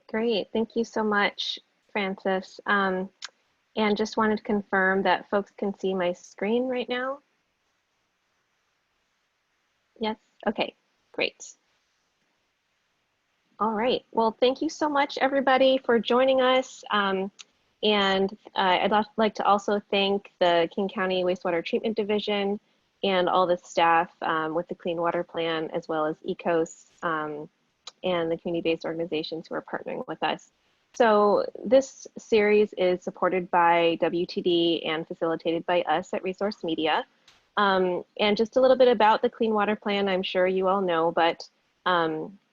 Great. Thank you so much, Francis. And just wanted to confirm that folks can see my screen right now. Yes? Okay, great. All right. Well, thank you so much, everybody, for joining us. I'd like to also thank the King County Wastewater Treatment Division and all the staff with the Clean Water Plan, as well as ECOSS and the community-based organizations who are partnering with us. So this series is supported by WTD and facilitated by us at Resource Media. And just a little bit about the Clean Water Plan, I'm sure you all know, but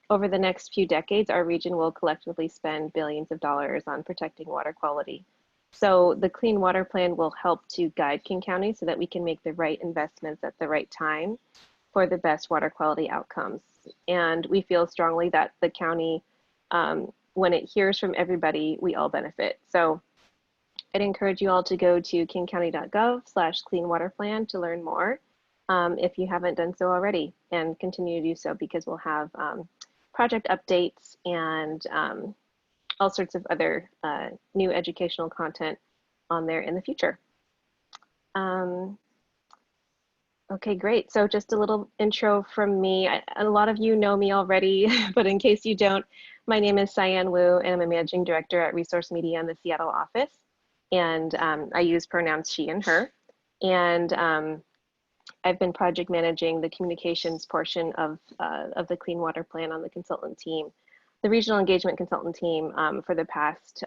over the next few decades, our region will collectively spend billions of dollars on protecting water quality. So the Clean Water Plan will help to guide King County so that we can make the right investments at the right time for the best water quality outcomes. And we feel strongly that the county, when it hears from everybody, we all benefit. So I'd encourage you all to go to kingcounty.gov/cleanwaterplan to learn more if you haven't done so already, and continue to do so because we'll have project updates and all sorts of other new educational content on there in the future. Okay, great. So just a little intro from me. A lot of you know me already, but in case you don't, my name is Cyan Woo, and I'm a managing director at Resource Media in the Seattle office. And I use pronouns she and her. And I've been project managing the communications portion of the Clean Water Plan on the consultant team, the regional engagement consultant team for the past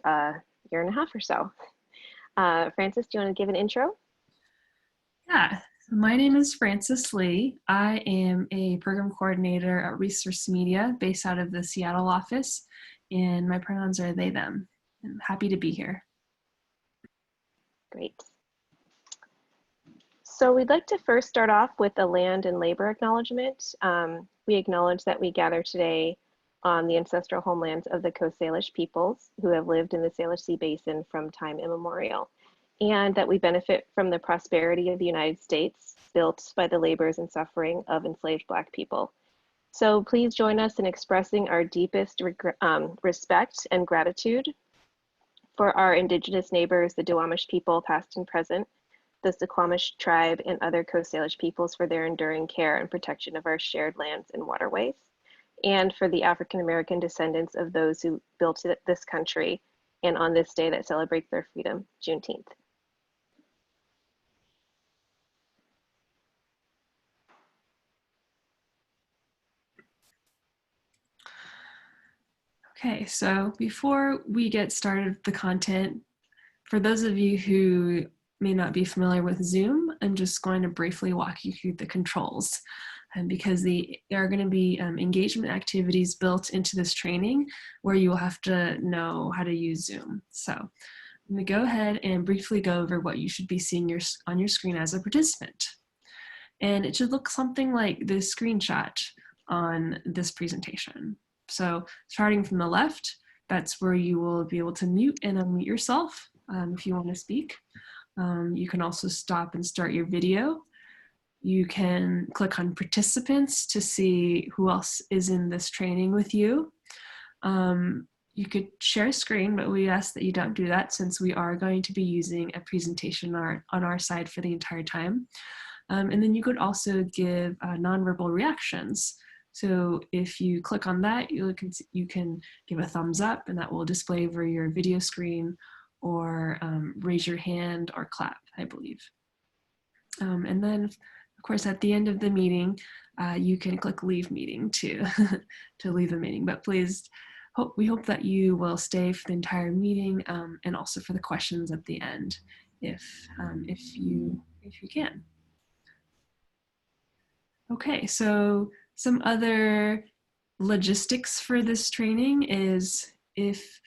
year and a half or so. Francis, do you want to give an intro? Yeah, my name is Francis Lee. I am a program coordinator at Resource Media based out of the Seattle office, and my pronouns are they, them. I'm happy to be here. Great. So we'd like to first start off with a land and labor acknowledgement. We acknowledge that we gather today on the ancestral homelands of the Coast Salish peoples who have lived in the Salish Sea Basin from time immemorial, and that we benefit from the prosperity of the United States built by the labors and suffering of enslaved Black people. So please join us in expressing our deepest respect and gratitude for our Indigenous neighbors, the Duwamish people, past and present, the Suquamish tribe, and other Coast Salish peoples for their enduring care and protection of our shared lands and waterways, and for the African American descendants of those who built this country, and on this day that celebrates their freedom, Juneteenth. Okay, so before we get started with the content, for those of you who may not be familiar with Zoom, I'm just going to briefly walk you through the controls. Because there are going to be engagement activities built into this training where you will have to know how to use Zoom. So I'm going to go ahead and briefly go over what you should be seeing on your screen as a participant. And it should look something like this screenshot on this presentation. So starting from the left, that's where you will be able to mute and unmute yourself if you want to speak. You can also stop and start your video. You can click on participants to see who else is in this training with you. You could share a screen, but we ask that you don't do that since we are going to be using a presentation on our side for the entire time. And then you could also give nonverbal reactions. So if you click on that, you can give a thumbs up, and that will display over your video screen, or raise your hand or clap, I believe. And then, of course, at the end of the meeting, you can click leave meeting to leave the meeting. But please, we hope that you will stay for the entire meeting and also for the questions at the end, if you can. Okay, so some other logistics for this training is if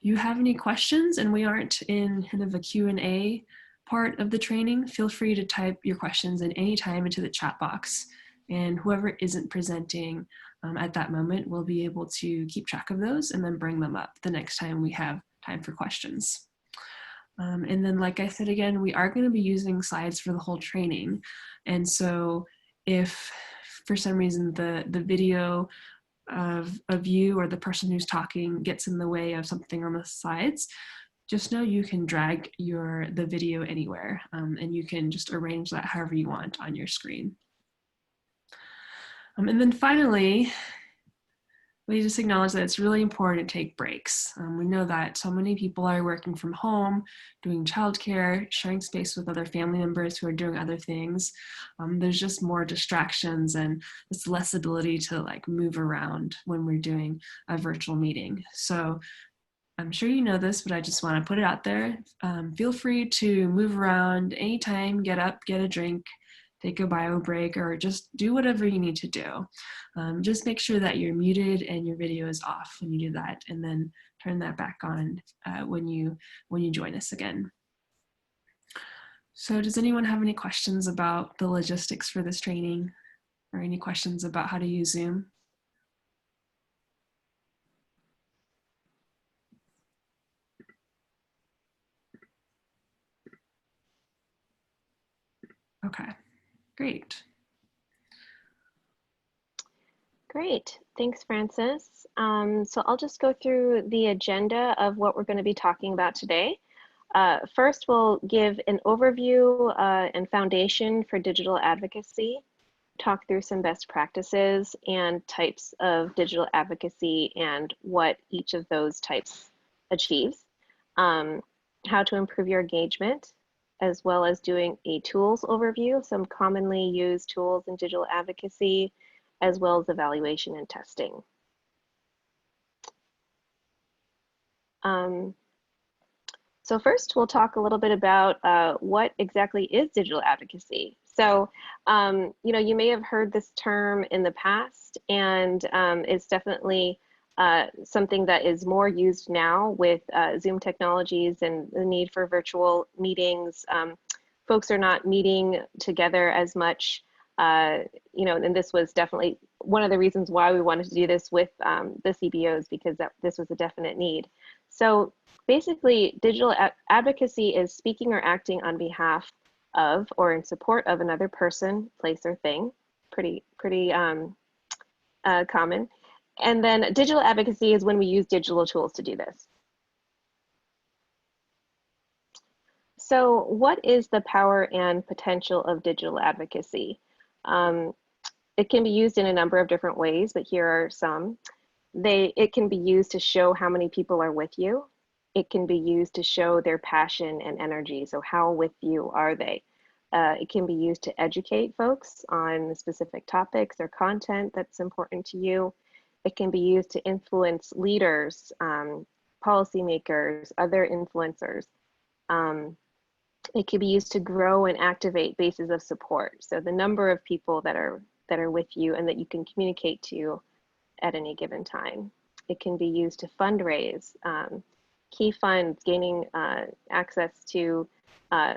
you have any questions and we aren't in kind of a Q&A part of the training, feel free to type your questions at any time into the chat box, and whoever isn't presenting at that moment will be able to keep track of those and then bring them up the next time we have time for questions. And then, like I said again, we are going to be using slides for the whole training, and so if for some reason the video of you or the person who's talking gets in the way of something on the sides, just know you can drag the video anywhere, and you can just arrange that however you want on your screen. And then finally, we just acknowledge that it's really important to take breaks. We know that so many people are working from home, doing childcare, sharing space with other family members who are doing other things. There's just more distractions and it's less ability to like move around when we're doing a virtual meeting. So I'm sure you know this, but I just want to put it out there. Feel free to move around anytime, get up, get a drink, take a bio break, or just do whatever you need to do. Just make sure that you're muted and your video is off when you do that, and then turn that back on when you join us again. So does anyone have any questions about the logistics for this training, or any questions about how to use Zoom? Okay, great. Great, thanks, Francis. So I'll just go through the agenda of what we're going to be talking about today. First, we'll give an overview and foundation for digital advocacy, talk through some best practices and types of digital advocacy and what each of those types achieves, how to improve your engagement, as well as doing a tools overview, some commonly used tools in digital advocacy, as well as evaluation and testing. So first, we'll talk a little bit about what exactly is digital advocacy. So, you may have heard this term in the past, and it's definitely something that is more used now with Zoom technologies and the need for virtual meetings. Folks are not meeting together as much, and this was definitely one of the reasons why we wanted to do this with the CBOs, because this was a definite need. So basically, digital advocacy is speaking or acting on behalf of or in support of another person, place, or thing. Pretty common. And then digital advocacy is when we use digital tools to do this. So what is the power and potential of digital advocacy? It can be used in a number of different ways, but here are some. It can be used to show how many people are with you. It can be used to show their passion and energy. So how with you are they? It can be used to educate folks on specific topics or content that's important to you. It can be used to influence leaders, policymakers, other influencers. It can be used to grow and activate bases of support. So the number of people that are with you and that you can communicate to at any given time. It can be used to fundraise, key funds, gaining access to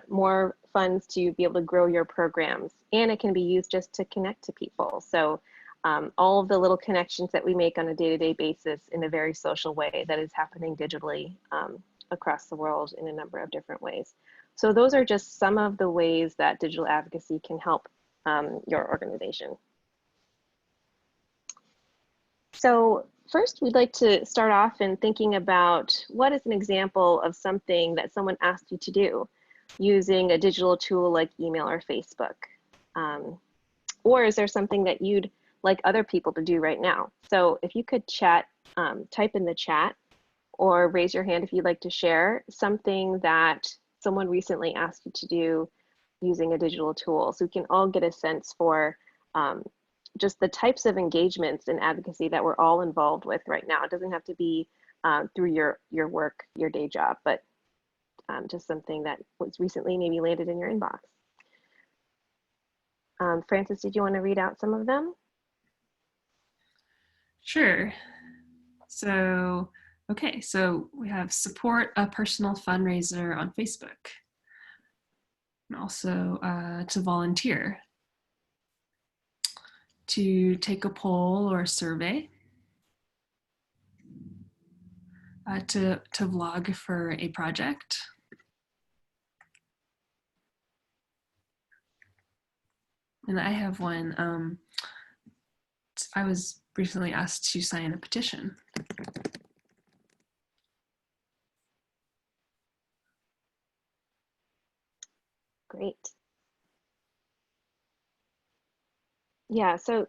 more funds to be able to grow your programs. And it can be used just to connect to people. So all of the little connections that we make on a day-to-day basis in a very social way that is happening digitally across the world in a number of different ways. So those are just some of the ways that digital advocacy can help your organization. So first, we'd like to start off in thinking about what is an example of something that someone asked you to do using a digital tool like email or Facebook. Or is there something that you'd like other people to do right now? So if you could type in the chat or raise your hand if you'd like to share something that someone recently asked you to do using a digital tool, so we can all get a sense for just the types of engagements in advocacy that we're all involved with right now. It doesn't have to be through your work, your day job, but just something that was recently maybe landed in your inbox. Francis, did you want to read out some of them? Sure. So, okay, so we have support a personal fundraiser on Facebook, and also to volunteer, to take a poll or a survey, to vlog for a project, and I have one I was recently asked to sign a petition. Great. Yeah, so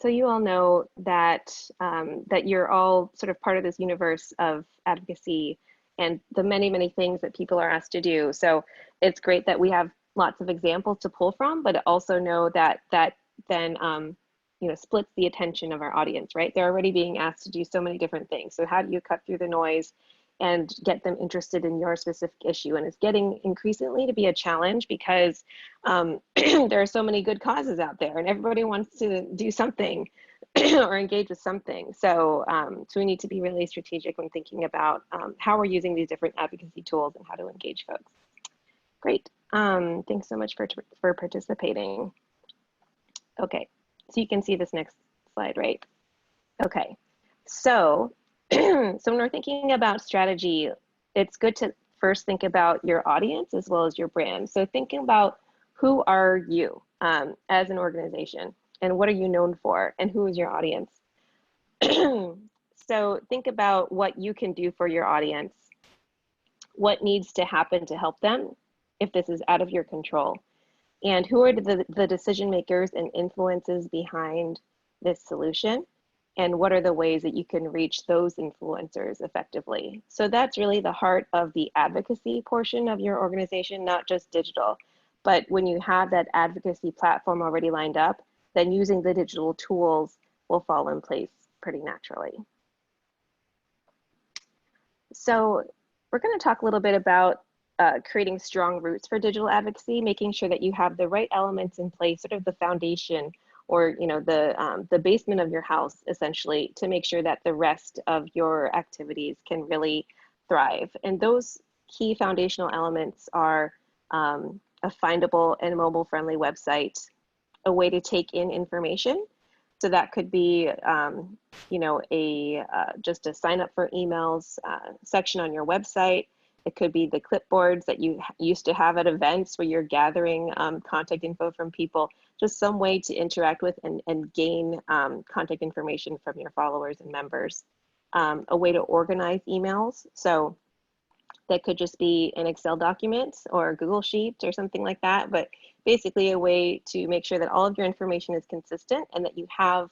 you all know that that you're all sort of part of this universe of advocacy and the many, many things that people are asked to do. So it's great that we have lots of examples to pull from, but also know that then you know, splits the attention of our audience, right? They're already being asked to do so many different things. So how do you cut through the noise and get them interested in your specific issue? And it's getting increasingly to be a challenge because there are so many good causes out there and everybody wants to do something or engage with something. So, so we need to be really strategic when thinking about how we're using these different advocacy tools and how to engage folks. Great. Thanks so much for participating. Okay, so you can see this next slide, right? Okay, so so when we're thinking about strategy, it's good to first think about your audience as well as your brand. So thinking about who are you as an organization and what are you known for and who is your audience. So think about what you can do for your audience, what needs to happen to help them if this is out of your control, and who are the decision makers and influences behind this solution, and what are the ways that you can reach those influencers effectively. So that's really the heart of the advocacy portion of your organization, not just digital. But when you have that advocacy platform already lined up, then using the digital tools will fall in place pretty naturally. So we're going to talk a little bit about creating strong roots for digital advocacy, making sure that you have the right elements in place, sort of the foundation, or you know, the basement of your house, essentially, to make sure that the rest of your activities can really thrive. And those key foundational elements are a findable and mobile-friendly website, a way to take in information. So that could be, you know, just a sign up for emails section on your website. It could be the clipboards that you used to have at events where you're gathering contact info from people, just some way to interact with and gain contact information from your followers and members. A way to organize emails. So that could just be an Excel document or Google Sheets or something like that, but basically a way to make sure that all of your information is consistent and that you have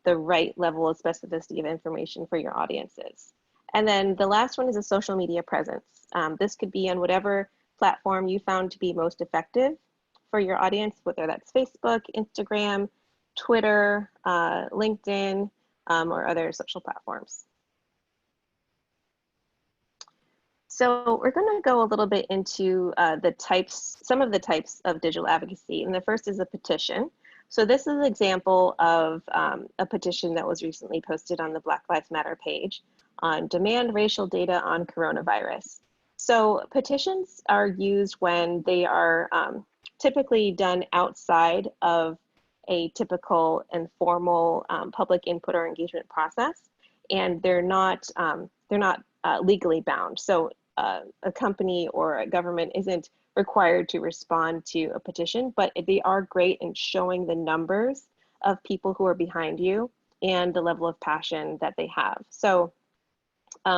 the right level of specificity of information for your audiences. And then the last one is a social media presence. This could be on whatever platform you found to be most effective for your audience, whether that's Facebook, Instagram, Twitter, LinkedIn, or other social platforms. So we're going to go a little bit into some of the types of digital advocacy. And the first is a petition. So this is an example of a petition that was recently posted on the Black Lives Matter page on demand racial data on coronavirus. So petitions are used when they are typically done outside of a typical and formal public input or engagement process, and they're not legally bound. So a company or a government isn't required to respond to a petition, but they are great in showing the numbers of people who are behind you and the level of passion that they have. So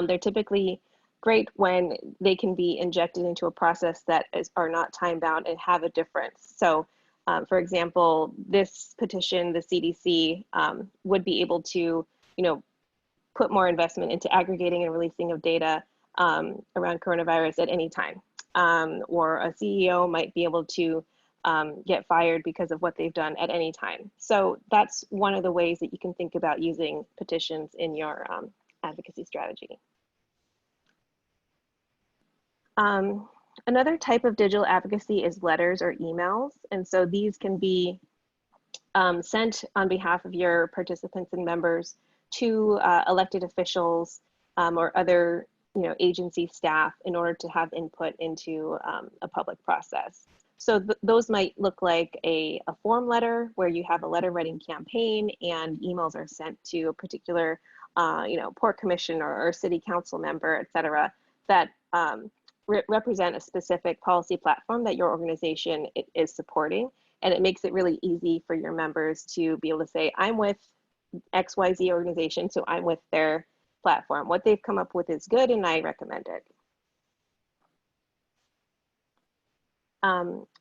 they're typically great when they can be injected into a process that are not time bound and have a difference. So for example, this petition, the CDC would be able to, you know, put more investment into aggregating and releasing of data around coronavirus at any time. Or a CEO might be able to get fired because of what they've done at any time. So that's one of the ways that you can think about using petitions in your advocacy strategy. Another type of digital advocacy is letters or emails. And so these can be sent on behalf of your participants and members to elected officials or other agency staff in order to have input into a public process. So those might look like a form letter where you have a letter writing campaign and emails are sent to a particular port commission or city council member, et cetera, that represent a specific policy platform that your organization is supporting. And it makes it really easy for your members to be able to say, I'm with XYZ organization, so I'm with their platform. What they've come up with is good and I recommend it.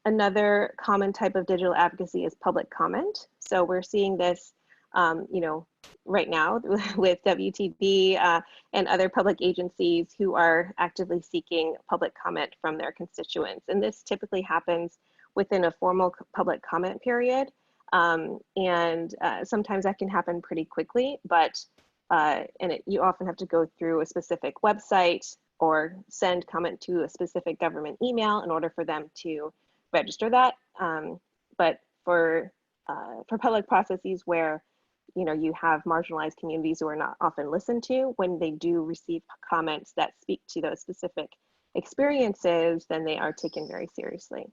Another common type of digital advocacy is public comment. So we're seeing this, you know, right now with WTB and other public agencies who are actively seeking public comment from their constituents. And this typically happens within a formal public comment period. Sometimes that can happen pretty quickly, but you often have to go through a specific website or send comment to a specific government email in order for them to register that. But for public processes where you have marginalized communities who are not often listened to, when they do receive comments that speak to those specific experiences, then they are taken very seriously.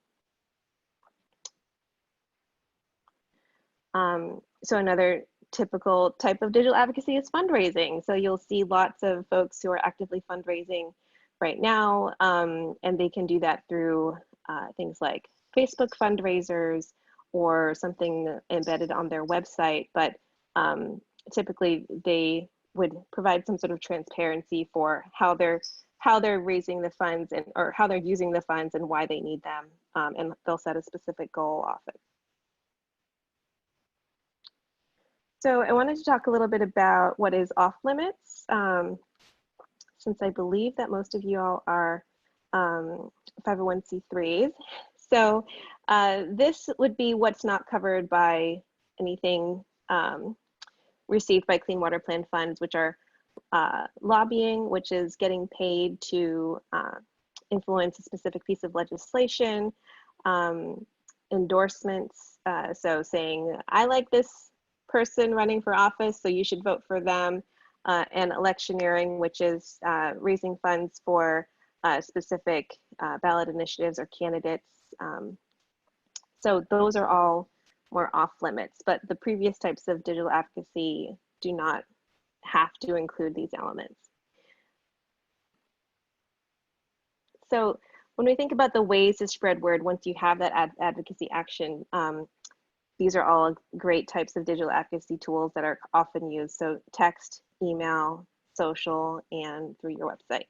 So another typical type of digital advocacy is fundraising. So you'll see lots of folks who are actively fundraising right now, and they can do that through things like Facebook fundraisers or something embedded on their website. But typically they would provide some sort of transparency for how they're raising the funds or how they're using the funds and why they need them, and they'll set a specific goal often. So I wanted to talk a little bit about what is off limits, since I believe that most of you all are 501c3s. So this would be what's not covered by anything received by Clean Water Plan funds, which are lobbying, which is getting paid to influence a specific piece of legislation, endorsements, so saying, I like this person running for office, so you should vote for them, and electioneering, which is raising funds for specific ballot initiatives or candidates. So those are all more off limits, but the previous types of digital advocacy do not have to include these elements. So when we think about the ways to spread word once you have that advocacy action, these are all great types of digital advocacy tools that are often used. So text, email, social, and through your website.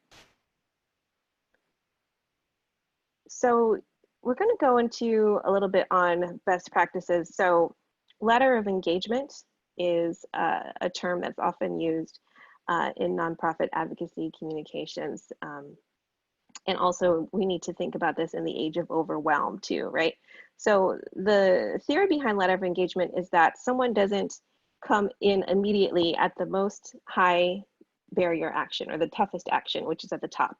So we're going to go into a little bit on best practices. So letter of engagement is a term that's often used in nonprofit advocacy communications. And also we need to think about this in the age of overwhelm too, right? So the theory behind letter of engagement is that someone doesn't come in immediately at the most high barrier action or the toughest action, which is at the top.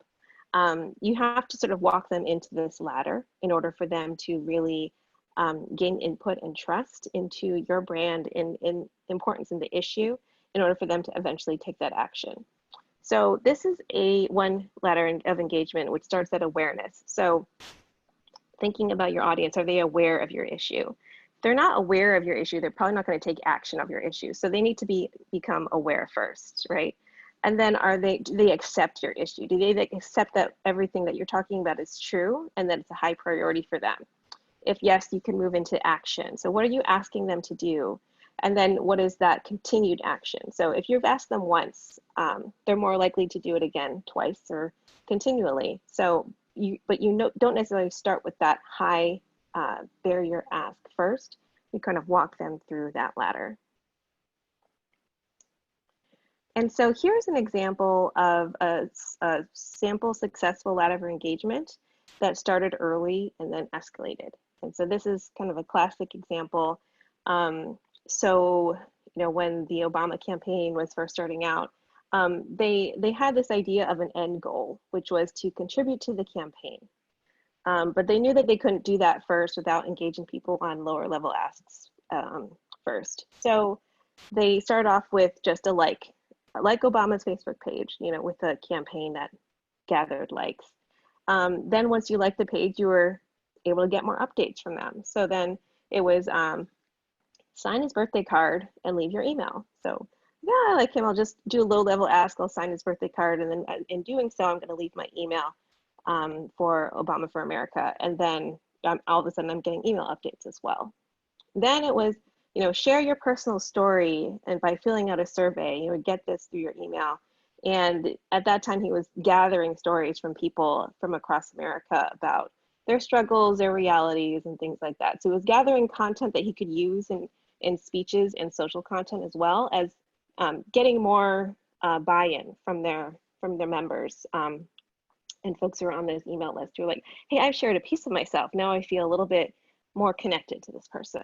You have to sort of walk them into this ladder in order for them to really gain input and trust into your brand and importance in the issue in order for them to eventually take that action. So this is one letter of engagement, which starts at awareness. So thinking about your audience, are they aware of your issue? If they're not aware of your issue, they're probably not going to take action of your issue. So they need to become aware first, right? And then do they accept your issue? Do they accept that everything that you're talking about is true and that it's a high priority for them? If yes, you can move into action. So what are you asking them to do? And then what is that continued action? So if you've asked them once, they're more likely to do it again, twice, or continually. So don't necessarily start with that high barrier ask first. You kind of walk them through that ladder. And so here's an example of a sample successful ladder of engagement that started early and then escalated. And so this is kind of a classic example. So, when the Obama campaign was first starting out, they had this idea of an end goal, which was to contribute to the campaign. But they knew that they couldn't do that first without engaging people on lower level asks first. So they started off with just a like Obama's Facebook page, with a campaign that gathered likes. Then once you liked the page, you were able to get more updates from them. So then it was sign his birthday card and leave your email. So yeah, I like him. I'll just do a low level ask. I'll sign his birthday card. And then in doing so, I'm going to leave my email for Obama for America. And then all of a sudden I'm getting email updates as well. Then it was, share your personal story, and by filling out a survey, you would get this through your email. And at that time, he was gathering stories from people from across America about their struggles, their realities, and things like that. So it was gathering content that he could use in speeches and social content, as well as getting more buy-in from their members and folks who are on those email lists who are like, hey, I've shared a piece of myself. Now I feel a little bit more connected to this person.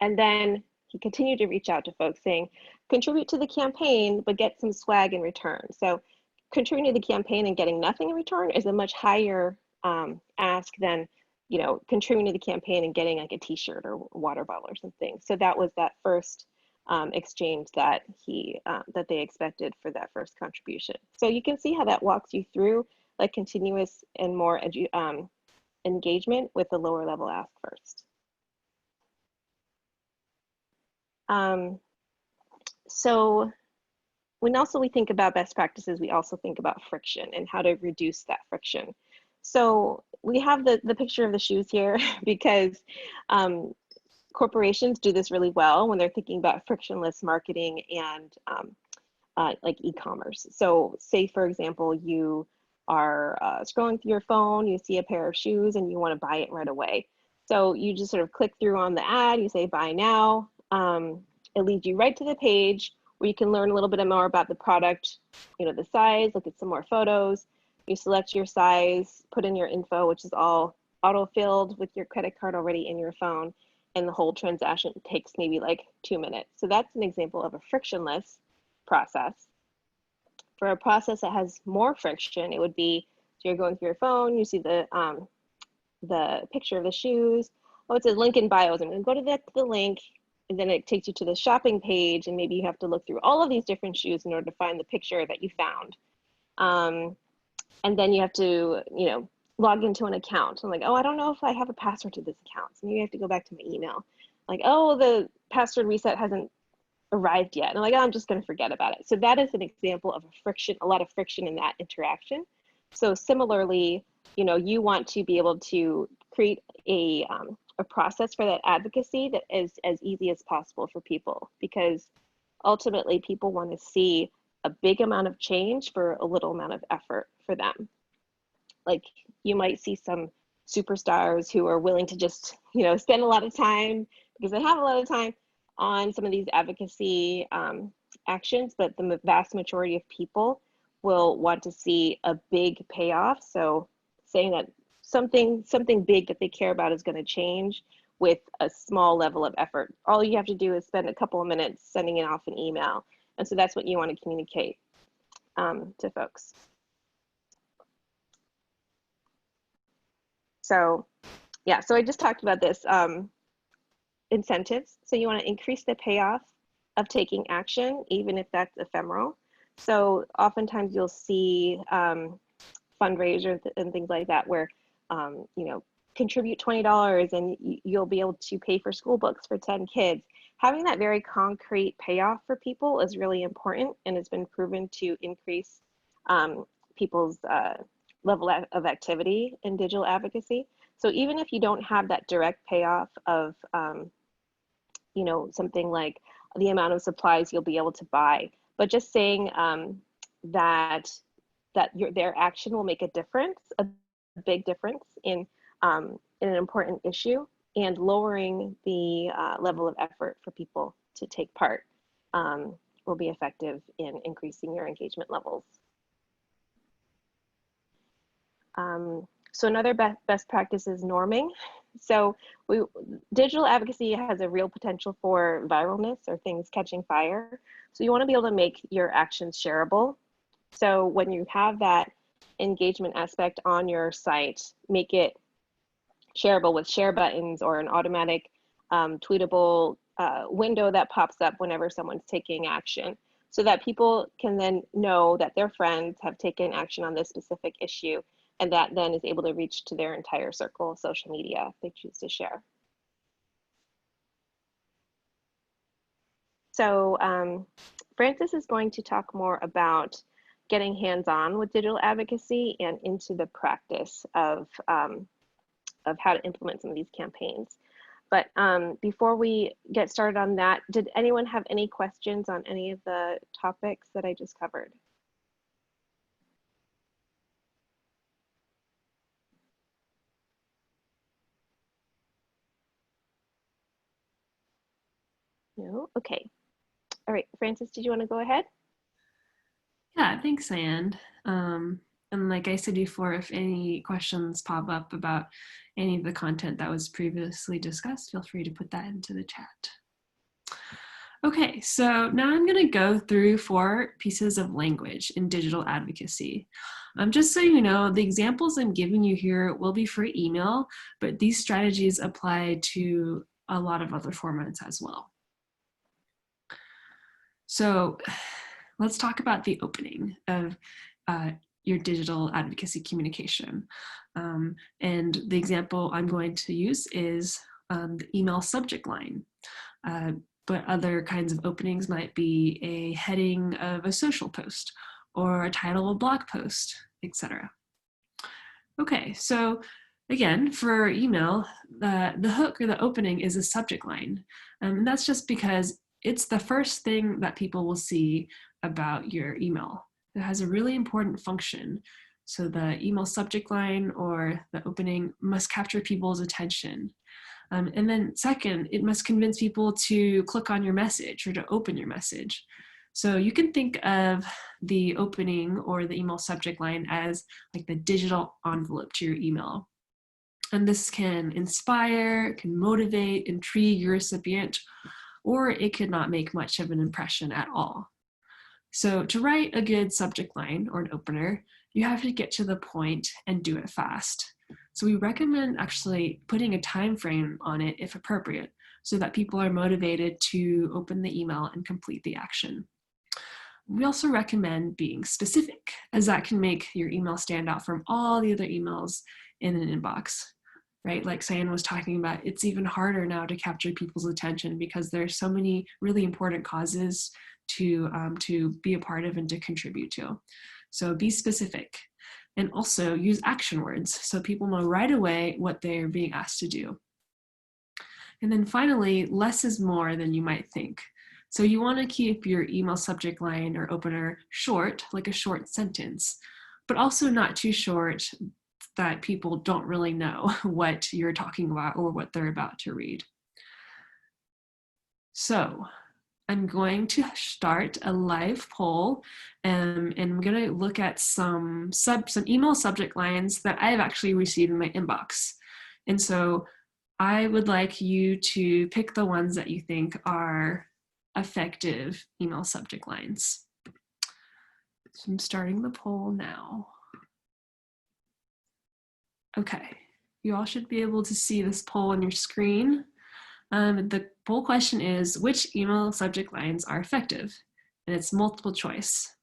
And then he continued to reach out to folks saying, contribute to the campaign, but get some swag in return. So contributing to the campaign and getting nothing in return is a much higher ask than, contributing to the campaign and getting like a t-shirt or water bottle or something. So that was that first exchange that that they expected for that first contribution. So you can see how that walks you through like continuous and more engagement with the lower level ask first. So when also we think about best practices, we also think about friction and how to reduce that friction. So we have the picture of the shoes here because corporations do this really well when they're thinking about frictionless marketing and like e-commerce. So say, for example, you are scrolling through your phone, you see a pair of shoes and you want to buy it right away. So you just sort of click through on the ad, you say buy now. It leads you right to the page where you can learn a little bit more about the product, the size, look at some more photos. You select your size, put in your info, which is all auto-filled with your credit card already in your phone, and the whole transaction takes maybe like 2 minutes. So that's an example of a frictionless process. For a process that has more friction, it would be, so you're going through your phone, you see the picture of the shoes. Oh, it says link in bios. I'm going to go to the link, and then it takes you to the shopping page, and maybe you have to look through all of these different shoes in order to find the picture that you found. And then you have to, log into an account. I'm like, oh, I don't know if I have a password to this account. So maybe I have to go back to my email. Like, oh, the password reset hasn't arrived yet. And I'm like, oh, I'm just going to forget about it. So that is an example of a lot of friction in that interaction. So similarly, you want to be able to create a process for that advocacy that is as easy as possible for people, because ultimately people want to see a big amount of change for a little amount of effort for them. Like you might see some superstars who are willing to just, spend a lot of time because they have a lot of time on some of these advocacy actions, but the vast majority of people will want to see a big payoff. So saying that something big that they care about is going to change with a small level of effort. All you have to do is spend a couple of minutes sending it off an email. And so that's what you want to communicate to folks. So yeah, so I just talked about this, incentives. So you want to increase the payoff of taking action, even if that's ephemeral. So oftentimes you'll see fundraisers and things like that where, contribute $20 and you'll be able to pay for school books for 10 kids. Having that very concrete payoff for people is really important, and it's been proven to increase people's level of activity in digital advocacy. So even if you don't have that direct payoff of, something like the amount of supplies you'll be able to buy, but just saying that their action will make a difference, a big difference in an important issue, and lowering the level of effort for people to take part will be effective in increasing your engagement levels. So another best practice is norming. So digital advocacy has a real potential for viralness or things catching fire. So you want to be able to make your actions shareable. So when you have that engagement aspect on your site, make it shareable with share buttons or an automatic tweetable window that pops up whenever someone's taking action, so that people can then know that their friends have taken action on this specific issue, and that then is able to reach to their entire circle of social media if they choose to share. So Francis is going to talk more about getting hands-on with digital advocacy and into the practice of how to implement some of these campaigns. But before we get started on that, did anyone have any questions on any of the topics that I just covered? No? Okay. All right, Francis, did you want to go ahead? Yeah, thanks, Cyan. And like I said before, if any questions pop up about any of the content that was previously discussed, feel free to put that into the chat. Okay, so now I'm going to go through 4 pieces of language in digital advocacy. Just so you know, the examples I'm giving you here will be for email, but these strategies apply to a lot of other formats as well. So let's talk about the opening of your digital advocacy communication. And the example I'm going to use is the email subject line. But other kinds of openings might be a heading of a social post or a title of a blog post, etc. Okay, so again, for email, the hook or the opening is a subject line. And that's just because it's the first thing that people will see about your email. It has a really important function. So the email subject line or the opening must capture people's attention. And then second, it must convince people to click on your message or to open your message. So you can think of the opening or the email subject line as like the digital envelope to your email. And this can inspire, can motivate, intrigue your recipient, or it could not make much of an impression at all. So to write a good subject line or an opener, you have to get to the point and do it fast. So we recommend actually putting a time frame on it if appropriate, so that people are motivated to open the email and complete the action. We also recommend being specific, as that can make your email stand out from all the other emails in an inbox, right? Like Cyan was talking about, it's even harder now to capture people's attention because there's so many really important causes to be a part of and to contribute to. So be specific. And also use action words so people know right away what they're being asked to do. And then finally, less is more than you might think. So you want to keep your email subject line or opener short, like a short sentence, but also not too short that people don't really know what you're talking about or what they're about to read. So I'm going to start a live poll, and I'm going to look at some email subject lines that I have actually received in my inbox. And so I would like you to pick the ones that you think are effective email subject lines. So I'm starting the poll now. Okay, you all should be able to see this poll on your screen. The poll question is, which email subject lines are effective? And it's multiple choice.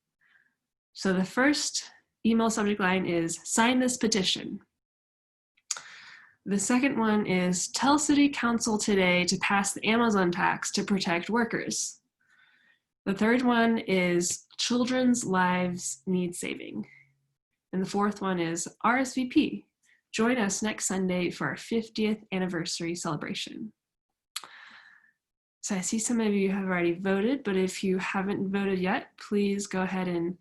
So the first email subject line is, sign this petition. The second one is, tell City Council today to pass the Amazon tax to protect workers. The third one is, children's lives need saving. And the fourth one is, RSVP. Join us next Sunday for our 50th anniversary celebration. So I see some of you have already voted, but if you haven't voted yet, please go ahead and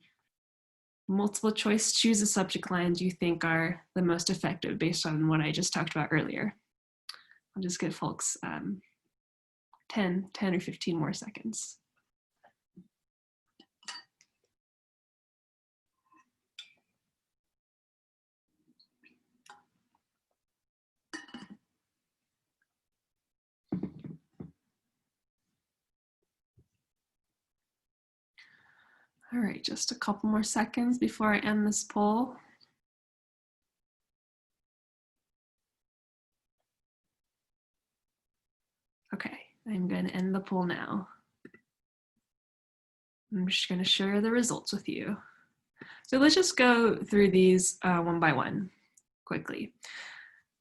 multiple choice, choose the subject lines you think are the most effective based on what I just talked about earlier. I'll just give folks 10 or 15 more seconds. All right, just a couple more seconds before I end this poll. Okay, I'm going to end the poll now. I'm just going to share the results with you. So let's just go through these one by one quickly.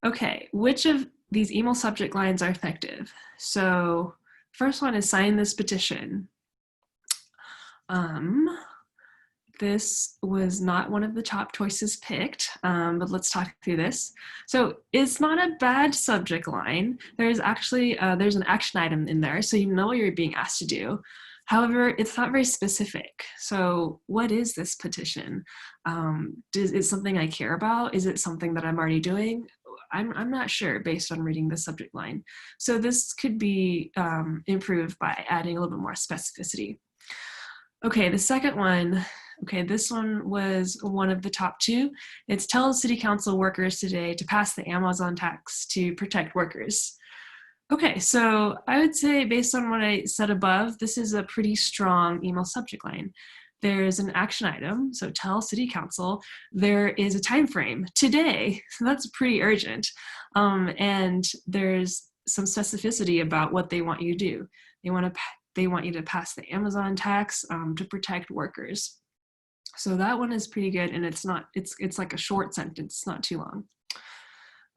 Okay, which of these email subject lines are effective? So first one is, sign this petition. this was not one of the top choices picked, but let's talk through this. So it's not a bad subject line. There's actually, there's an action item in there, so you know what you're being asked to do. However, it's not very specific. So what is this petition? Is it something I care about? Is it something that I'm already doing? I'm not sure based on reading the subject line. So this could be improved by adding a little bit more specificity. Okay, the second one, okay, this one was one of the top two. It's tell city council workers today to pass the Amazon tax to protect workers. Okay, so I would say based on what I said above, this is a pretty strong email subject line. There's an action item, so tell city council. There is a time frame, today, so that's pretty urgent. And there's some specificity about what they want you to do. They want you to pass the Amazon tax to protect workers. So that one is pretty good, and it's like a short sentence, it's not too long.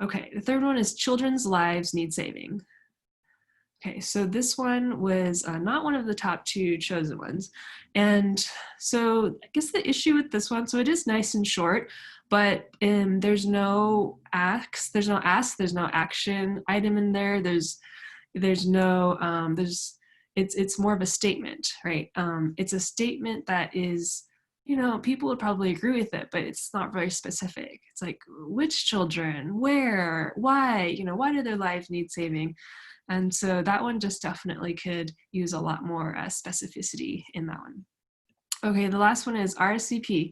Okay, the third one is children's lives need saving. Okay, so this one was not one of the top two chosen ones. And so I guess the issue with this one, so it is nice and short, but there's no ask, there's no action item in there. It's more of a statement, right? It's a statement that is, you know, people would probably agree with it, but it's not very specific. It's like, which children, where, why, you know, why do their lives need saving? And so that one just definitely could use a lot more specificity in that one. Okay, the last one is RSVP.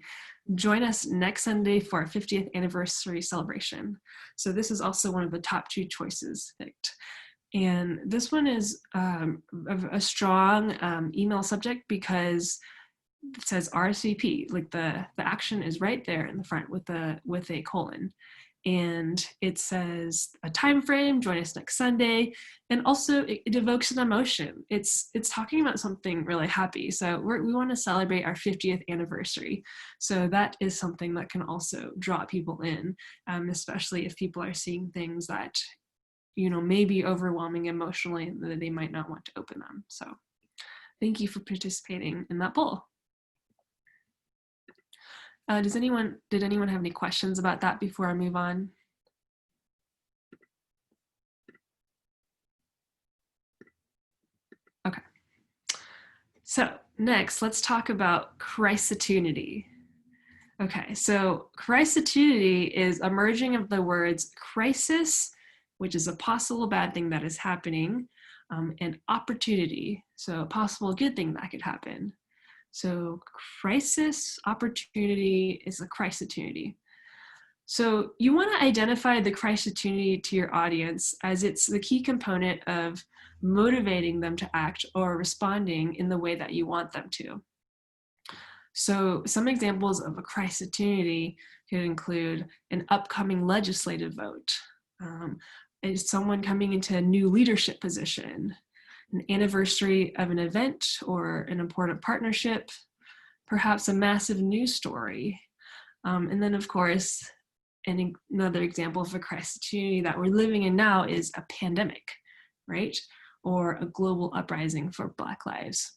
Join us next Sunday for our 50th anniversary celebration. So this is also one of the top two choices picked. And this one is a strong email subject because it says RSVP, like the action is right there in the front with a colon. And it says a time frame, join us next Sunday, and also it evokes an emotion. It's talking about something really happy. So we want to celebrate our 50th anniversary. So that is something that can also draw people in, especially if people are seeing things that, you know, may be overwhelming emotionally and that they might not want to open them. So thank you for participating in that poll. Did anyone have any questions about that before I move on? Okay. So next, let's talk about Christatunity. Okay, so Christatunity is a merging of the words crisis, which is a possible bad thing that is happening, and opportunity, so a possible good thing that could happen. So crisis, opportunity is a Christatunity. So you want to identify the Christatunity to your audience as it's the key component of motivating them to act or responding in the way that you want them to. So some examples of a Christatunity could include an upcoming legislative vote, is someone coming into a new leadership position, an anniversary of an event or an important partnership, perhaps a massive news story. And then of course, another example of a Christatunity that we're living in now is a pandemic, right? Or a global uprising for Black lives.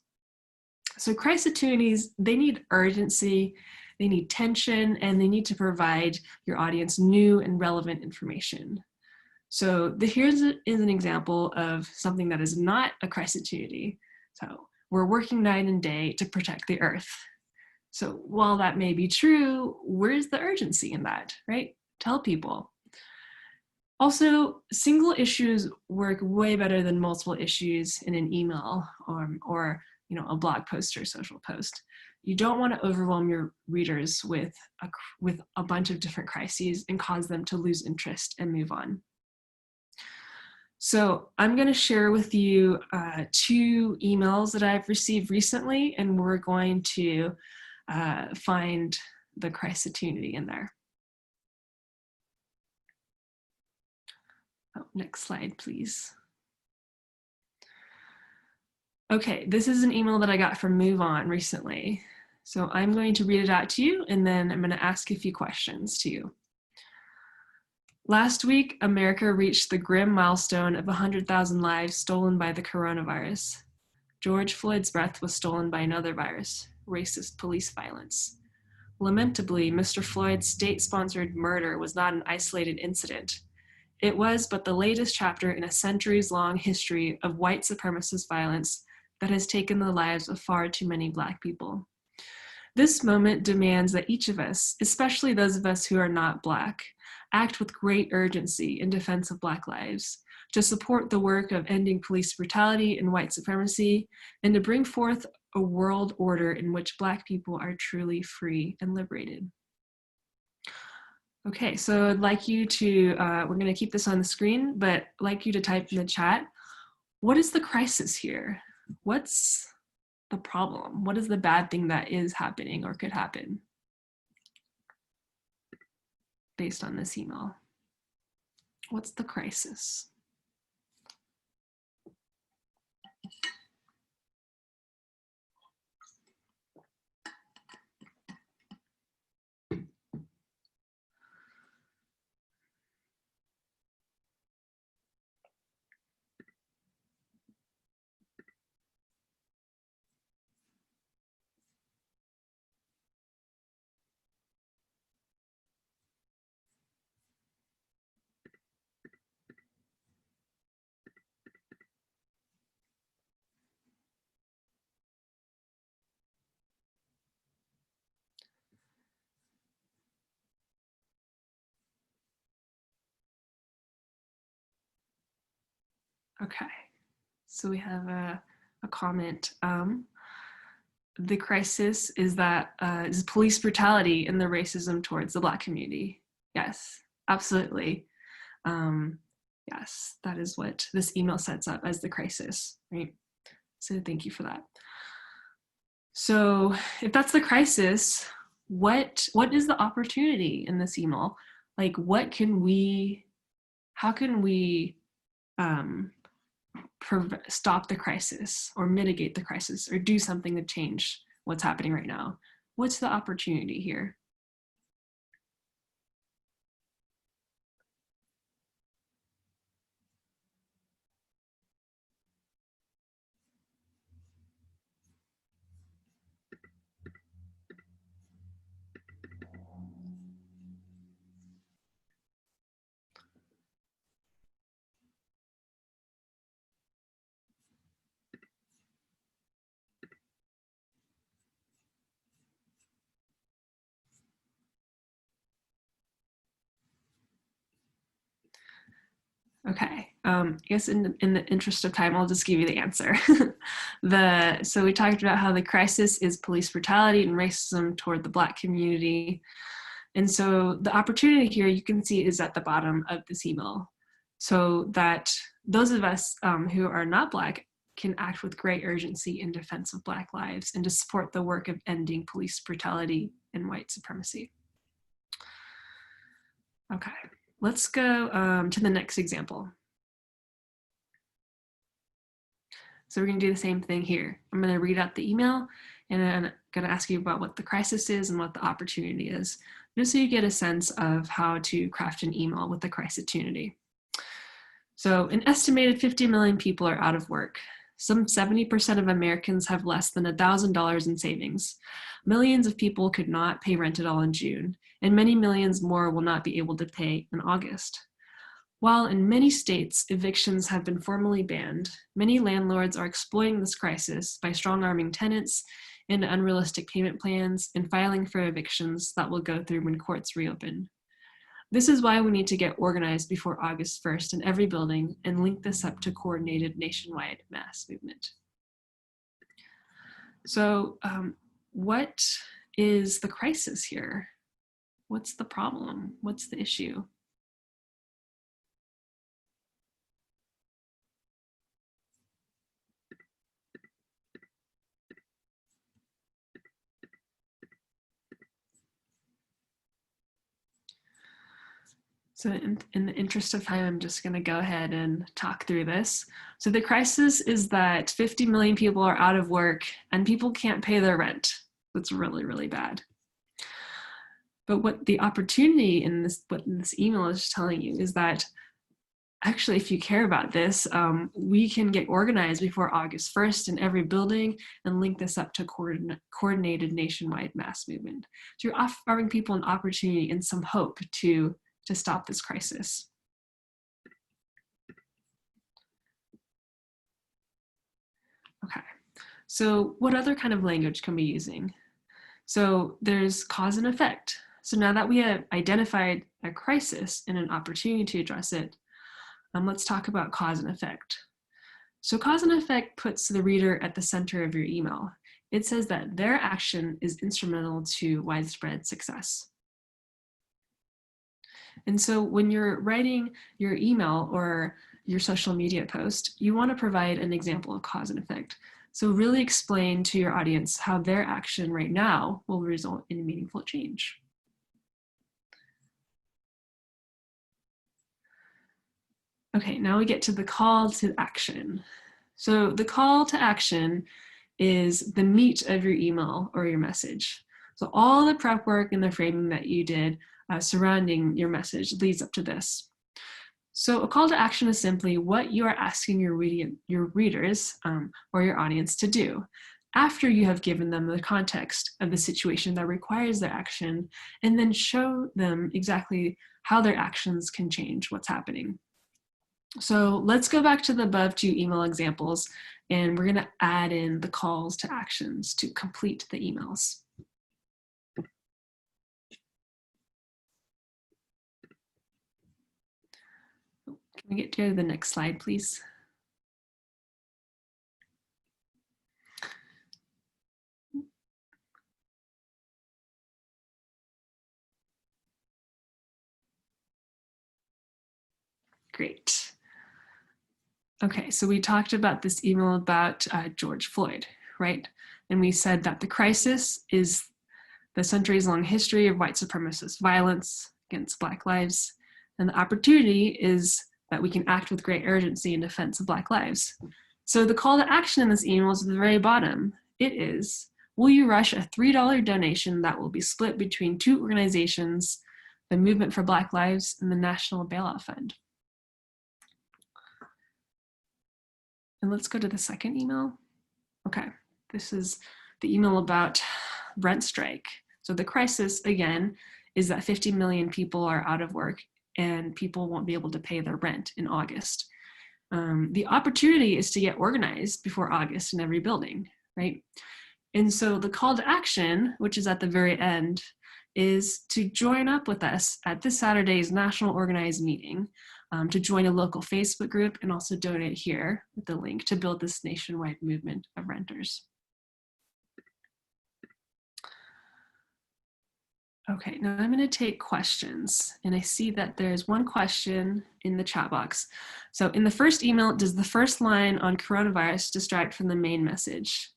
So Christatunities, they need urgency, they need tension, and they need to provide your audience new and relevant information. So here's an example of something that is not a Christatunity. So we're working night and day to protect the earth. So while that may be true, where's the urgency in that, right? Tell people. Also, single issues work way better than multiple issues in an email or you know, a blog post or social post. You don't want to overwhelm your readers with a bunch of different crises and cause them to lose interest and move on. So I'm going to share with you 2 emails that I've received recently, and we're going to find the Christatunity in there. Oh, next slide, please. Okay, this is an email that I got from Moveon recently. So I'm going to read it out to you, and then I'm going to ask a few questions to you. Last week, America reached the grim milestone of 100,000 lives stolen by the coronavirus. George Floyd's breath was stolen by another virus, racist police violence. Lamentably, Mr. Floyd's state-sponsored murder was not an isolated incident. It was but the latest chapter in a centuries-long history of white supremacist violence that has taken the lives of far too many Black people. This moment demands that each of us, especially those of us who are not Black, act with great urgency in defense of Black lives, to support the work of ending police brutality and white supremacy, and to bring forth a world order in which Black people are truly free and liberated. Okay, so I'd like you to, we're gonna keep this on the screen, but I'd like you to type in the chat, what is the crisis here? What's the problem? What is the bad thing that is happening or could happen based on this email? What's the crisis? Okay, so we have a comment. The crisis is that is police brutality and the racism towards the Black community. Yes, absolutely. Yes, that is what this email sets up as the crisis, right? So thank you for that. So if that's the crisis, what is the opportunity in this email? Like, what can we, how can we stop the crisis or mitigate the crisis or do something to change what's happening right now? What's the opportunity here? Okay, I guess in the interest of time, I'll just give you the answer. So we talked about how the crisis is police brutality and racism toward the Black community. And so the opportunity here you can see is at the bottom of this email. So that those of us who are not Black can act with great urgency in defense of Black lives and to support the work of ending police brutality and white supremacy. Okay. Let's go to the next example. So we're going to do the same thing here. I'm going to read out the email and then I'm going to ask you about what the crisis is and what the opportunity is, just so you get a sense of how to craft an email with the Christatunity. So an estimated 50 million people are out of work. Some 70% of Americans have less than $1,000 in savings. Millions of people could not pay rent at all in June, and many millions more will not be able to pay in August. While in many states evictions have been formally banned, many landlords are exploiting this crisis by strong-arming tenants into unrealistic payment plans and filing for evictions that will go through when courts reopen. This is why we need to get organized before August 1st in every building and link this up to coordinated nationwide mass movement. So what is the crisis here? What's the problem? What's the issue? So in the interest of time, I'm just going to go ahead and talk through this. So the crisis is that 50 million people are out of work and people can't pay their rent. That's really, really bad. But what the opportunity in this, what this email is telling you is that actually, if you care about this, we can get organized before August 1st in every building and link this up to coordinated nationwide mass movement. So you're offering people an opportunity and some hope to stop this crisis. Okay, so what other kind of language can we be using? So there's cause and effect. So now that we have identified a crisis and an opportunity to address it, let's talk about cause and effect. So cause and effect puts the reader at the center of your email. It says that their action is instrumental to widespread success. And so when you're writing your email or your social media post, you want to provide an example of cause and effect. So really explain to your audience how their action right now will result in meaningful change. Okay, now we get to the call to action. So the call to action is the meat of your email or your message. So all the prep work and the framing that you did surrounding your message leads up to this. So a call to action is simply what you are asking your readers or your audience to do after you have given them the context of the situation that requires their action, and then show them exactly how their actions can change what's happening. So let's go back to the above two email examples, and we're going to add in the calls to actions to complete the emails. Can we get to the next slide, please? Great. Okay, so we talked about this email about George Floyd, right? And we said that the crisis is the centuries-long history of white supremacist violence against Black lives, and the opportunity is that we can act with great urgency in defense of Black lives. So the call to action in this email is at the very bottom. It is, will you rush a $3 donation that will be split between two organizations, the Movement for Black Lives and the National Bailout Fund? And let's go to the second email. Okay, this is the email about rent strike. So the crisis, again, is that 50 million people are out of work and people won't be able to pay their rent in August. The opportunity is to get organized before August in every building, right? And so the call to action, which is at the very end, is to join up with us at this Saturday's National Organized Meeting, to join a local Facebook group and also donate here with the link to build this nationwide movement of renters. Okay, now I'm going to take questions, and I see that there's one question in the chat box. So in the first email, does the first line on coronavirus distract from the main message?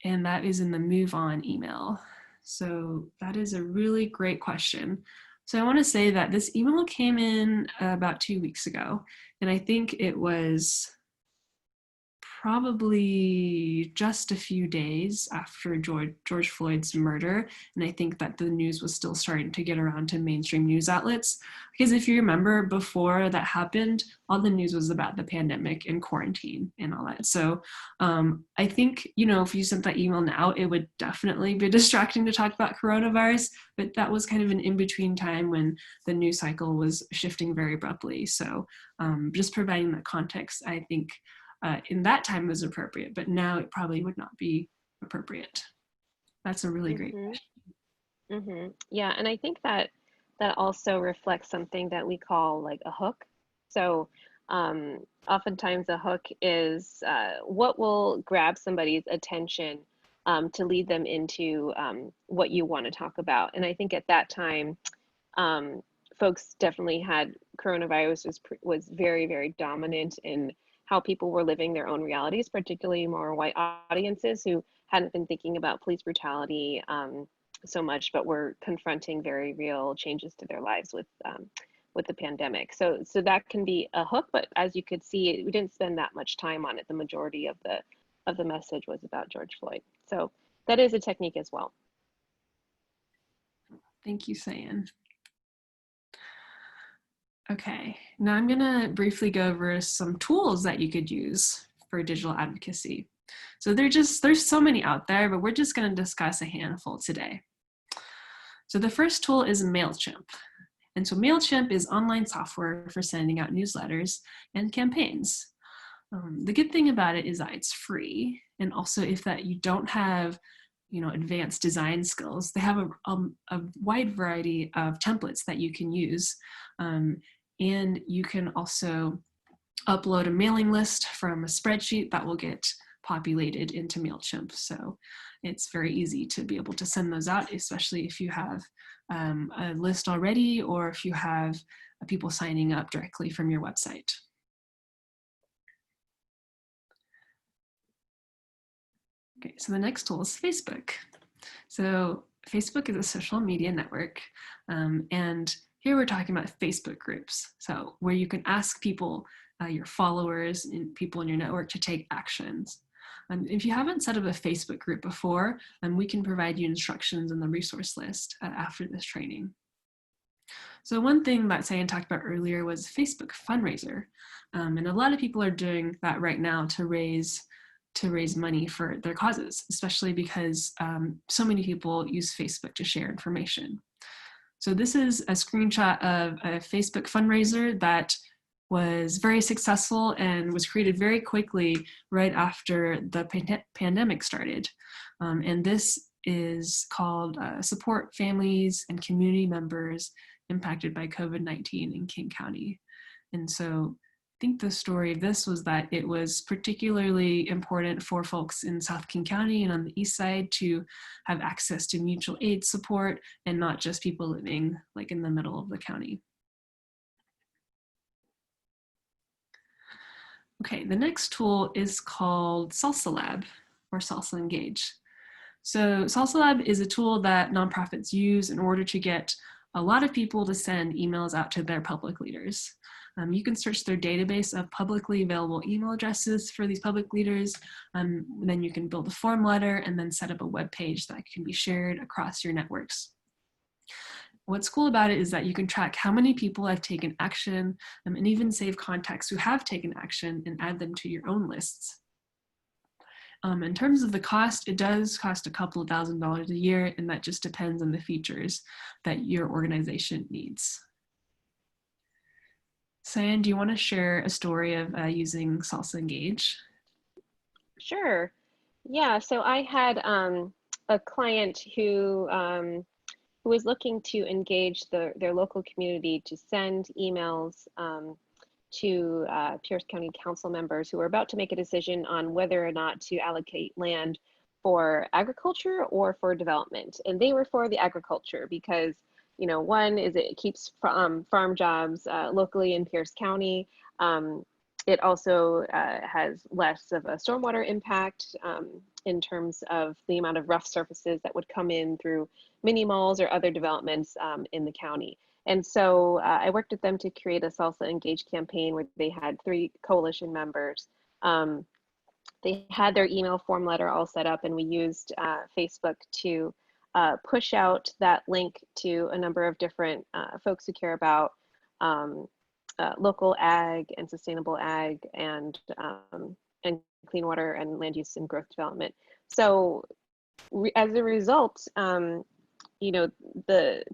And that is in the Moveon email. So that is a really great question. So I want to say that this email came in about 2 weeks ago, and I think it was probably just a few days after George Floyd's murder. And I think that the news was still starting to get around to mainstream news outlets. Because if you remember, before that happened, all the news was about the pandemic and quarantine and all that. So I think, you know, if you sent that email now, it would definitely be distracting to talk about coronavirus, but that was kind of an in-between time when the news cycle was shifting very abruptly. So just providing that context, I think, in that time was appropriate, but now it probably would not be appropriate. That's a really great question. Yeah, and I think that that also reflects something that we call like a hook. So oftentimes a hook is what will grab somebody's attention to lead them into what you want to talk about. And I think at that time, folks definitely had coronavirus was very, very dominant in how people were living their own realities, particularly more white audiences who hadn't been thinking about police brutality so much, but were confronting very real changes to their lives with the pandemic. So that can be a hook, but as you could see, we didn't spend that much time on it. The majority of the message was about George Floyd. So that is a technique as well. Thank you, Cyan. Okay, now I'm gonna briefly go over some tools that you could use for digital advocacy. So there's so many out there, but we're just gonna discuss a handful today. So the first tool is MailChimp. And so MailChimp is online software for sending out newsletters and campaigns. The good thing about it is that it's free. And also if that you don't have advanced design skills, they have a wide variety of templates that you can use. And you can also upload a mailing list from a spreadsheet that will get populated into MailChimp. So it's very easy to be able to send those out, especially if you have a list already or if you have people signing up directly from your website. Okay, so the next tool is Facebook. So Facebook is a social media network, and here we're talking about Facebook groups. So where you can ask people, your followers and people in your network to take actions. If you haven't set up a Facebook group before, we can provide you instructions in the resource list after this training. So one thing that Cyan talked about earlier was Facebook fundraiser. And a lot of people are doing that right now to raise money for their causes, especially because so many people use Facebook to share information. So this is a screenshot of a Facebook fundraiser that was very successful and was created very quickly right after the pandemic started. And this is called Support Families and Community Members Impacted by COVID-19 in King County. And so I think the story of this was that it was particularly important for folks in South King County and on the east side to have access to mutual aid support and not just people living like in the middle of the county. Okay, the next tool is called Salsa Lab or Salsa Engage. So Salsa Lab is a tool that nonprofits use in order to get a lot of people to send emails out to their public leaders. You can search their database of publicly available email addresses for these public leaders. Then you can build a form letter and then set up a web page that can be shared across your networks. What's cool about it is that you can track how many people have taken action and even save contacts who have taken action and add them to your own lists. In terms of the cost, it does cost a couple of $1,000s a year, and that just depends on the features that your organization needs. Cyan, do you want to share a story of using Salsa Engage? Sure. Yeah, so I had a client who was looking to engage their local community to send emails to Pierce County Council members who were about to make a decision on whether or not to allocate land for agriculture or for development. And they were for the agriculture because, one is it keeps farm jobs locally in Pierce County. It also has less of a stormwater impact in terms of the amount of rough surfaces that would come in through mini malls or other developments in the county. And so I worked with them to create a Salsa Engage campaign where they had 3 coalition members. They had their email form letter all set up, and we used Facebook to push out that link to a number of different folks who care about local ag and sustainable ag and clean water and land use and growth development. So as a result, the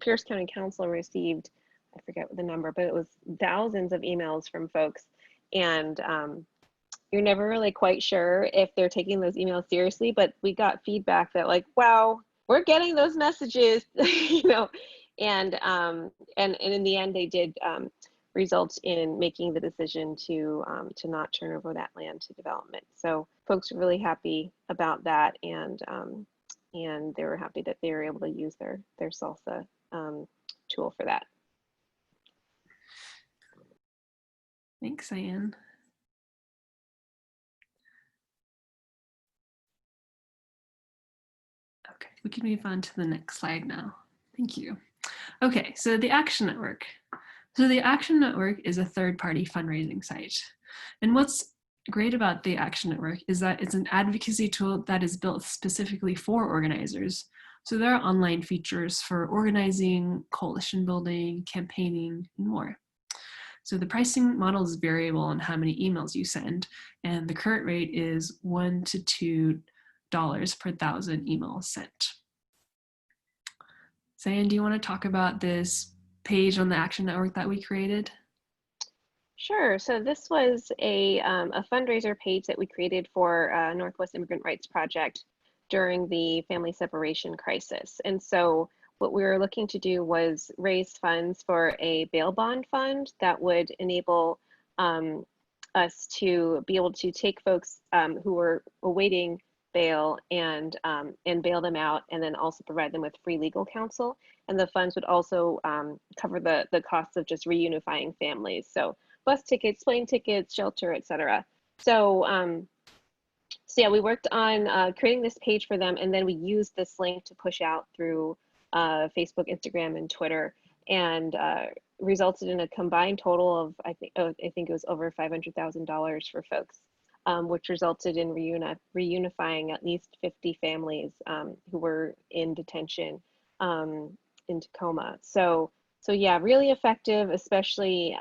Pierce County Council received, I forget the number, but it was thousands of emails from folks. And you're never really quite sure if they're taking those emails seriously, but we got feedback that like, wow, we're getting those messages, and in the end, they did result in making the decision to not turn over that land to development. So folks were really happy about that, and they were happy that they were able to use their Salsa tool for that. Thanks, Cyan. Okay, we can move on to the next slide now. Thank you. Okay, so the Action Network. So the Action Network is a third-party fundraising site. And what's great about the Action Network is that it's an advocacy tool that is built specifically for organizers. So there are online features for organizing, coalition building, campaigning, and more. So the pricing model is variable on how many emails you send, and the current rate is $1 to $2 per 1,000 emails sent. Cyan, do you want to talk about this page on the Action Network that we created? Sure. So this was a fundraiser page that we created for Northwest Immigrant Rights Project during the family separation crisis. And so what we were looking to do was raise funds for a bail bond fund that would enable us to be able to take folks who were awaiting bail and bail them out, and then also provide them with free legal counsel. And the funds would also cover the costs of just reunifying families. So bus tickets, plane tickets, shelter, etc. So, so yeah, we worked on creating this page for them, and then we used this link to push out through Facebook, Instagram, and Twitter, and resulted in a combined total of I think it was over $500,000 for folks, which resulted in reunifying at least 50 families who were in detention in Tacoma. So yeah, really effective, especially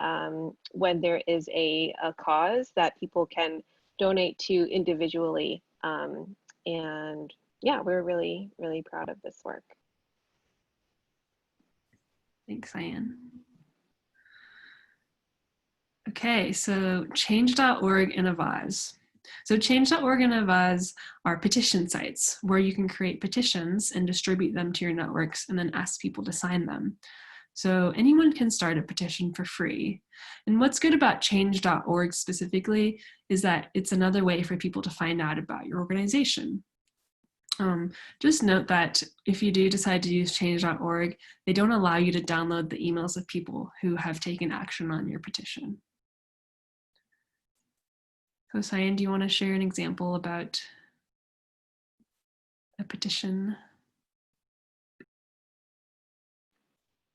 when there is a cause that people can donate to individually. And yeah, we're really, really proud of this work. Thanks, Cyan. Okay, so change.org and Avaaz. So change.org and Avaaz are petition sites where you can create petitions and distribute them to your networks and then ask people to sign them. So anyone can start a petition for free. And what's good about change.org specifically is that it's another way for people to find out about your organization. Just note that if you do decide to use change.org, they don't allow you to download the emails of people who have taken action on your petition. So Cyan, do you want to share an example about a petition?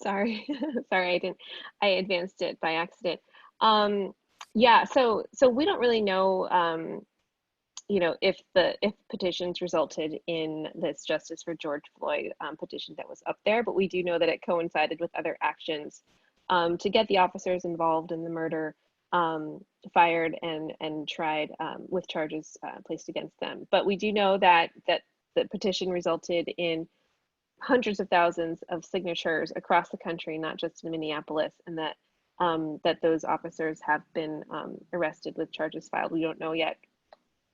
Sorry, sorry, I advanced it by accident. Yeah, so we don't really know, you know, if petitions resulted in this Justice for George Floyd petition that was up there, but we do know that it coincided with other actions to get the officers involved in the murder fired and tried with charges placed against them. But we do know that the petition resulted in hundreds of thousands of signatures across the country, not just in Minneapolis, and that that those officers have been arrested with charges filed. We don't know yet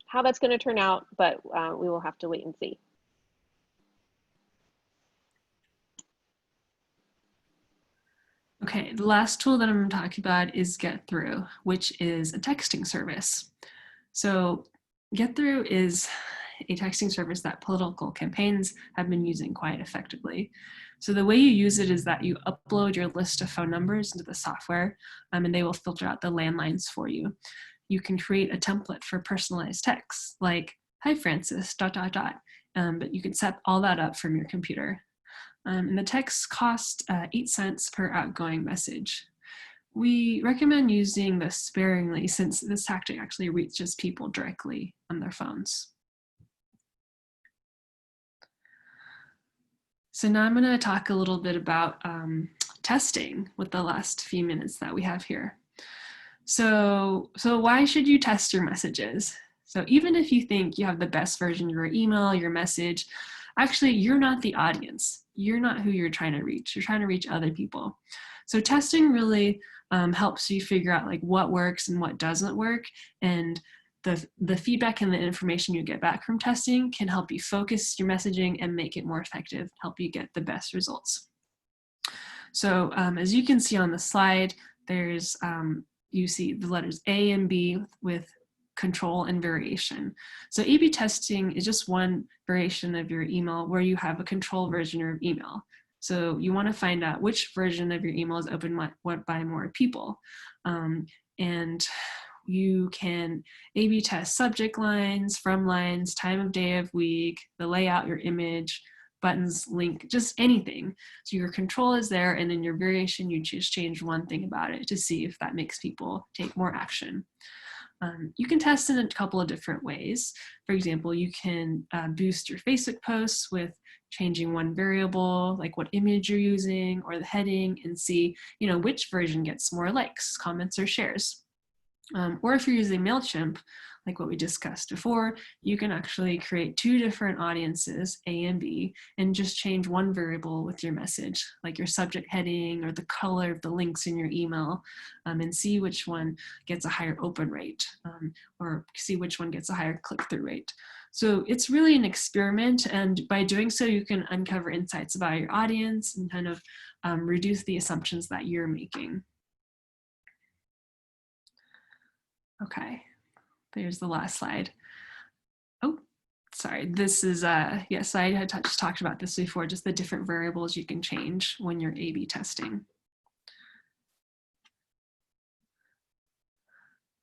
how that's going to turn out, but we will have to wait and see. Okay, the last tool that I'm going to talk about is GetThrough, which is a texting service. So GetThrough is a texting service that political campaigns have been using quite effectively. So the way you use it is that you upload your list of phone numbers into the software, and they will filter out the landlines for you. You can create a template for personalized texts like, "Hi Francis, ... but you can set all that up from your computer. And the texts cost 8 cents per outgoing message. We recommend using this sparingly since this tactic actually reaches people directly on their phones. So now I'm going to talk a little bit about testing with the last few minutes that we have here. So why should you test your messages? So even if you think you have the best version of your email, your message, actually you're not the audience. You're not who you're trying to reach. You're trying to reach other people. So testing really helps you figure out like what works and what doesn't work, and the feedback and the information you get back from testing can help you focus your messaging and make it more effective, help you get the best results. So as you can see on the slide, there's you see the letters A and B with control and variation. So A/B testing is just one variation of your email where you have a control version of your email. So you want to find out which version of your email is opened by more people. And you can A/B test subject lines, from lines, time of day of week, the layout, your image, buttons, link, just anything. So your control is there, and then your variation, you just change one thing about it to see if that makes people take more action. You can test in a couple of different ways. For example, you can boost your Facebook posts with changing one variable, like what image you're using or the heading, and see, which version gets more likes, comments, or shares. Or if you're using MailChimp, like what we discussed before, you can actually create 2 different audiences, A and B, and just change one variable with your message, like your subject heading or the color of the links in your email, and see which one gets a higher open rate, or see which one gets a higher click-through rate. So it's really an experiment, and by doing so, you can uncover insights about your audience and kind of reduce the assumptions that you're making. Okay, there's the last slide. Oh, sorry, this is, yes, I had just talked about this before, just the different variables you can change when you're A/B testing.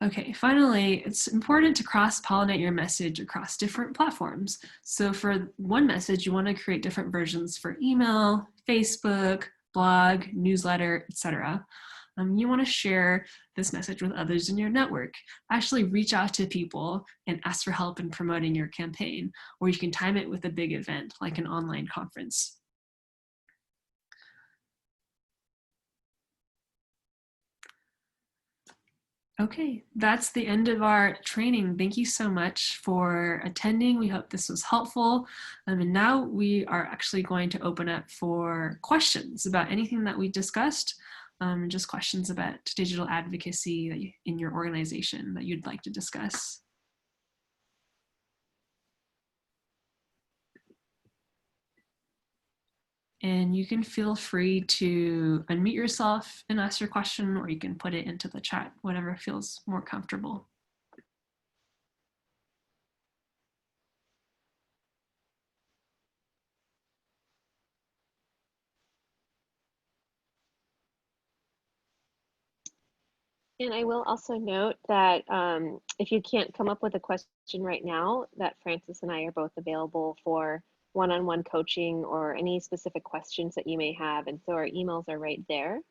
Okay, finally, it's important to cross-pollinate your message across different platforms. So for one message, you want to create different versions for email, Facebook, blog, newsletter, etc. You want to share this message with others in your network. Actually reach out to people and ask for help in promoting your campaign, or you can time it with a big event like an online conference. Okay, that's the end of our training. Thank you so much for attending. We hope this was helpful. And now we are actually going to open up for questions about anything that we discussed, just questions about digital advocacy in your organization that you'd like to discuss. And you can feel free to unmute yourself and ask your question, or you can put it into the chat, whatever feels more comfortable. And I will also note that if you can't come up with a question right now, that Francis and I are both available for one-on-one coaching or any specific questions that you may have. And so our emails are right there.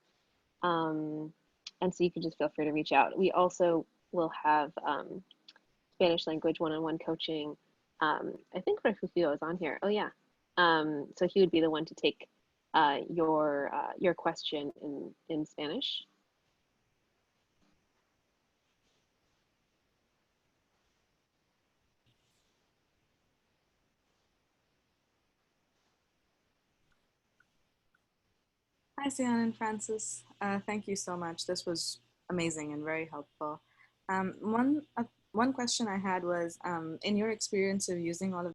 And so you can just feel free to reach out. We also will have Spanish language one-on-one coaching. I think Refugio is on here. Oh yeah. So he would be the one to take your question in Spanish. Hi, Cyan and Francis. Thank you so much. This was amazing and very helpful. One question I had was, in your experience of using all of